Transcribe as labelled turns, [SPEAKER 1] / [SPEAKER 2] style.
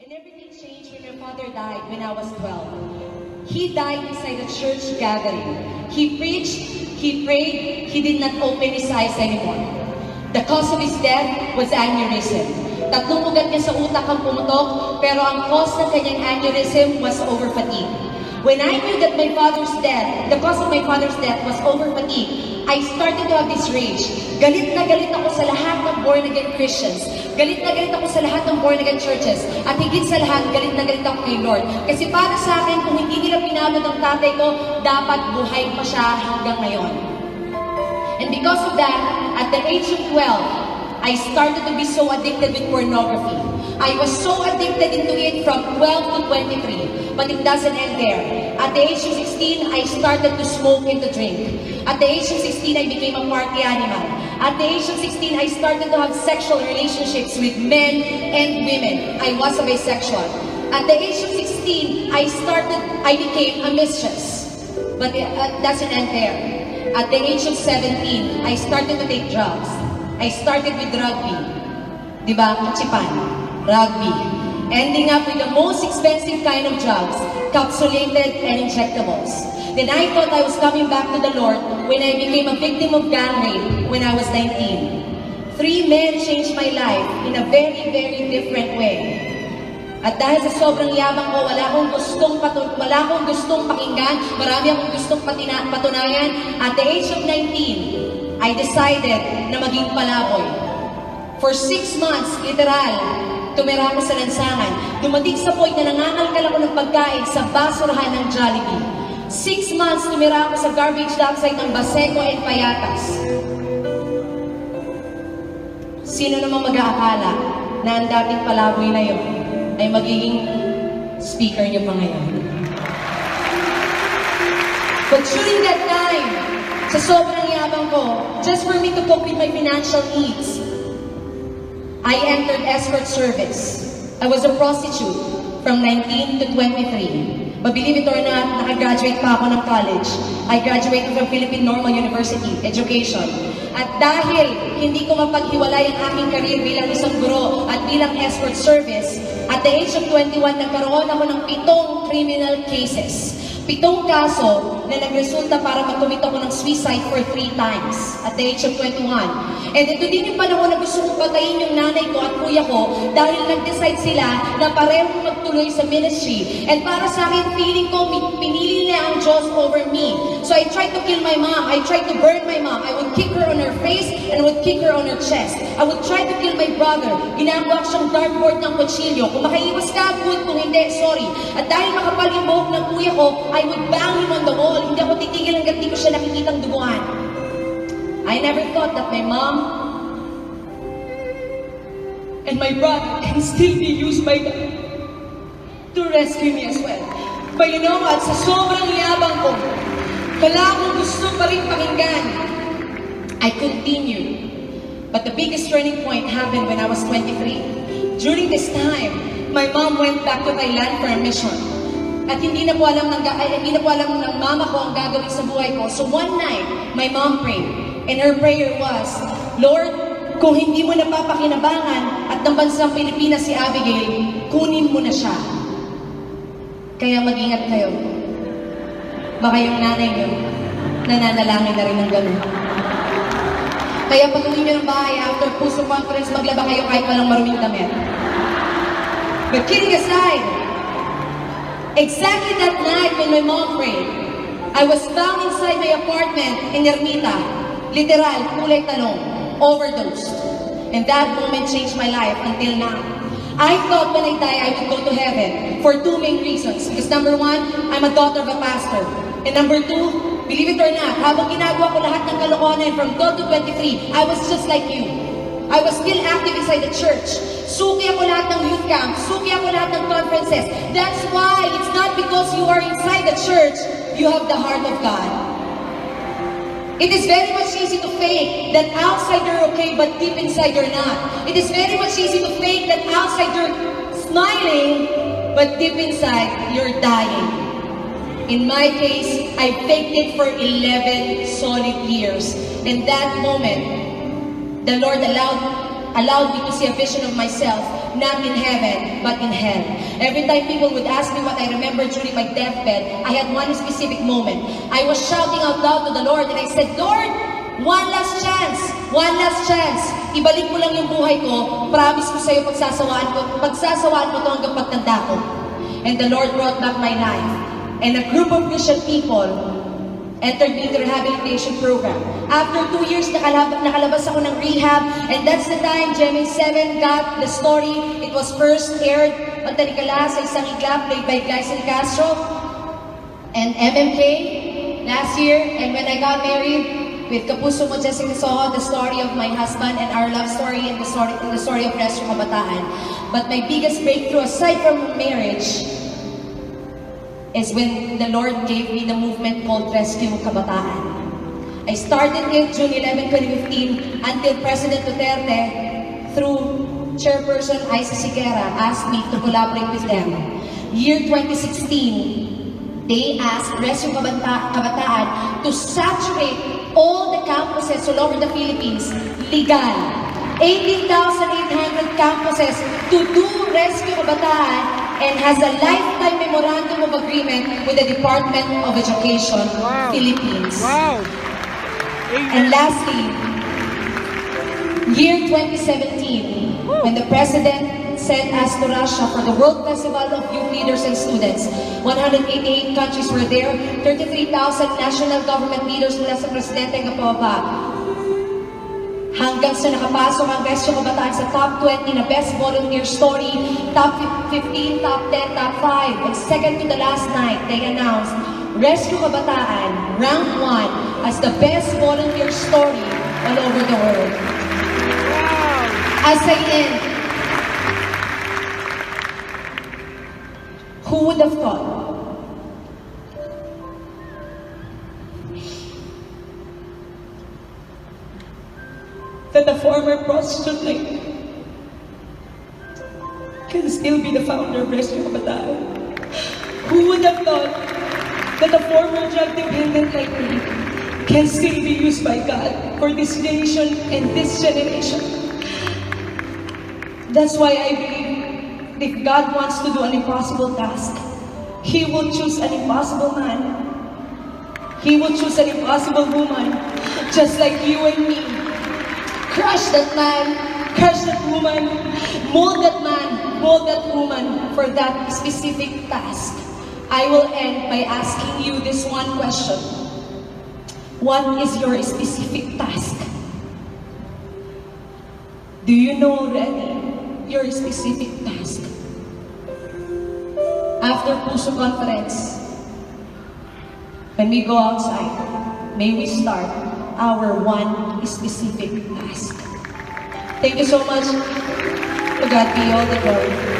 [SPEAKER 1] And everything changed when my father died when I was 12. He died inside a church gathering. He preached, he prayed, he did not open his eyes anymore. The cause of his death was aneurysm. Tatlong ugat niya sa utak ang pumutok, pero ang cause ng kanyang aneurysm was over-fatigue. When I knew that my father's death, the cause of my father's death was over-fatigue, I started to have this rage. Galit na galit ako sa lahat ng born-again Christians. Galit na galit ako sa lahat ng born-again churches. At higit sa lahat, galit na galit ako kay Lord. Kasi para sa akin, kung hindi nila pinagod ang tatay ko, dapat buhay pa siya hanggang ngayon. And because of that, at the age of 12, I started to be so addicted with pornography. I was so addicted into it from 12 to 23, but it doesn't end there. At the age of 16, I started to smoke and to drink. At the age of 16, I became a party animal. At the age of 16, I started to have sexual relationships with men and women. I was a bisexual. At the age of 16, I became a mistress. But it doesn't end there. At the age of 17, I started to take drugs. I started with rugby. Diba? Kachipan. Rugby. Ending up with the most expensive kind of drugs, capsulated and injectables. Then I thought I was coming back to the Lord when I became a victim of gang rape when I was 19. 3 men changed my life in a very, very different way. At dahil sa sobrang yabang ko, wala akong gustong pakinggan, marami akong gustong patunayan. At the age of 19, I decided na maging palaboy. For 6 months, literal, tumira ako sa lansangan. Dumating sa point na nangangalkal ako ng pagkain sa basurahan ng Jollibee. 6 months, tumira ako sa garbage dump site ng Baseco and Payatas. Sino namang mag-aakala na ang dating palaboy na yun ay magiging speaker niyo pa ngayon? But during that time, sa sobrang yabang ko, just for me to cope with my financial needs, I entered escort service. I was a prostitute from 19 to 23. But believe it or not, nakagraduate pa ako ng college. I graduated from Philippine Normal University, Education. At dahil hindi ko mapaghiwalay ang aking career bilang isang guro at bilang escort service, at the age of 21, nagkaroon ako ng 7 criminal cases. 7 kaso na nagresulta para mag-commit ako ng suicide for 3 times at the age of 21. And ito din yung panahon na gusto kong patayin yung nanay ko at kuya ko dahil nag-decide sila na parehong magtuloy sa ministry. And para sa akin, feeling ko, pinili nila ang Diyos over me. So I tried to kill my mom. I tried to burn my mom. I would kick her on her face and I would kick her on her chest. I would try to kill my brother. Ginagawa ko siyang dartboard ng kutsilyo. Kung makaiwas ka, good. Kung hindi, sorry. At dahil makapal yung buhok ng kuya ko, I would bang him on the wall. Hindi ako titigil hanggang di ko siya nakikitang duguan. I never thought that my mom and my brother can still be used by God to rescue me as well. But you know what? Sa sobrang yabang ko, wala akong gusto pa rin pakinggan. I continued. But the biggest turning point happened when I was 23. During this time, my mom went back to Thailand for a mission. At hindi na po alam ng mama ko ang gagawin sa buhay ko. So one night, my mom prayed. And her prayer was, Lord, kung hindi mo napapakinabangan at ng bansang Pilipinas si Abigail, kunin mo na siya. Kaya mag-ingat kayo. Baka yung nanay niyo, nananalangin na rin ng gano'n. Kaya pag-uwi niyo ng bahay after puso conference, maglaba kayo kahit walang maruming damit. But kidding aside, exactly that night when my mom prayed, I was found inside my apartment in Ermita, literal, kulay talong, overdosed. And that moment changed my life until now. I thought when I die, I would go to heaven for 2 main reasons. Because number 1, I'm a daughter of a pastor. And number 2, believe it or not, habang ginagawa ko lahat ng kalokohan from 12 to 23, I was just like you. I was still active inside the church. Suki ako lahat ng youth camp. Suki ako lahat ng conferences. That's why it's not because you are inside the church, you have the heart of God. It is very much easy to fake that outside you're okay, but deep inside you're not. It is very much easy to fake that outside you're smiling, but deep inside you're dying. In my case, I faked it for 11 solid years. In that moment, the Lord allowed me to see a vision of myself not in heaven, but in hell. Every time people would ask me what I remember during my deathbed, I had one specific moment. I was shouting out loud to the Lord and I said, Lord, one last chance! One last chance! Ibalik mo lang yung buhay ko. Promise ko sa'yo, pagsasawaan ko to hanggang pagtanda ko. And the Lord brought back my life. And a group of Christian people entered me into the rehabilitation program. After 2 years, nakalabas ako ng rehab. And that's the time GMA7 got the story. It was first aired on Tanikala sa isang iglap played by Castro and MMK last year. And when I got married, with Kapuso mo Jessica Soho, the story of my husband and our love story and the story of Rescue Kabataan. But my biggest breakthrough aside from marriage is when the Lord gave me the movement called Rescue Kabataan. I started it June 11, 2015 until President Duterte, through Chairperson Isa Sigera, asked me to collaborate with them. Year 2016, they asked Rescue Kabataan to saturate all the campuses all over the Philippines, legal. 18,800 campuses to do Rescue Kabataan and has a lifetime memorandum of agreement with the Department of Education, Philippines.
[SPEAKER 2] Wow!
[SPEAKER 1] And lastly, year 2017, when the President sent us to Russia for the World Festival of Youth Leaders and Students. 188 countries were there, 33,000 national government leaders mula sa Presidente ng Pababa. Hanggang sa nakapasok ang Rescue Kabataan sa top 20 na Best Volunteer Story, top 15, top 10, top 5. And second to the last night, they announced Rescue Kabataan ranked 1 as the Best Volunteer Story all over the world. As I end, who would have thought that the former prostitute lady can still be the founder of Rescue Kabataan? Who would have thought that the former drug dependent like me can still be used by God for this nation and this generation? That's why I believe if God wants to do an impossible task, He will choose an impossible man. He will choose an impossible woman, just like you and me. Crush that man, crush that woman, mold that man, mold that woman for that specific task. I will end by asking you this one question. What is your specific task? Do you know already your specific task? After Puso Conference, when we go outside, may we start our one specific task. Thank you so much. To God be all the glory.